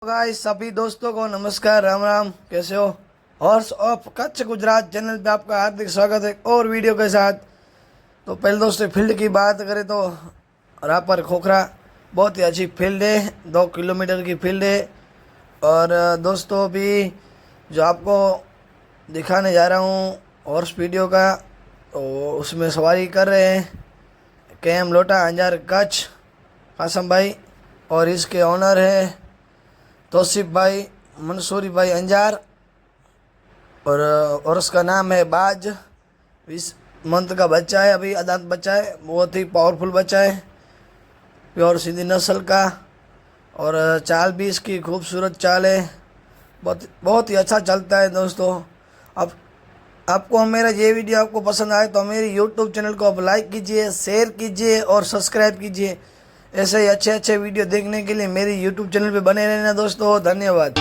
Guys सभी दोस्तों को नमस्कार, राम राम। कैसे हो? Horse of Kutch Gujarat channel पे आपका हार्दिक स्वागत है और वीडियो के साथ। तो पहले दोस्तों फील्ड की बात करें तो रापर खोखरा बहुत ही अच्छी फील्ड है, 2 किलोमीटर की फील्ड है। और दोस्तों अभी जो आपको दिखाने जा रहा हूँ हॉर्स वीडियो का, तो उसमें सवारी कर रहे हैं KM लोटा अंजार कच्छ कासम भाई, और इसके ऑनर है तौसीफ भाई मंसूरी भाई अंजार। और उसका नाम है बाज। 20 मंथ का बच्चा है, अभी आदात बच्चा है, बहुत ही पावरफुल बच्चा है, प्योर सिंधी नस्ल का। और चाल भी इसकी खूबसूरत चाल है, बहुत बहुत ही अच्छा चलता है दोस्तों। अब आपको मेरा ये वीडियो आपको पसंद आए तो मेरी यूट्यूब चैनल को आप लाइक कीजिए, शेयर कीजिए और सब्सक्राइब कीजिए। ऐसे ही अच्छे अच्छे वीडियो देखने के लिए मेरी यूट्यूब चैनल पे बने रहना दोस्तों। धन्यवाद।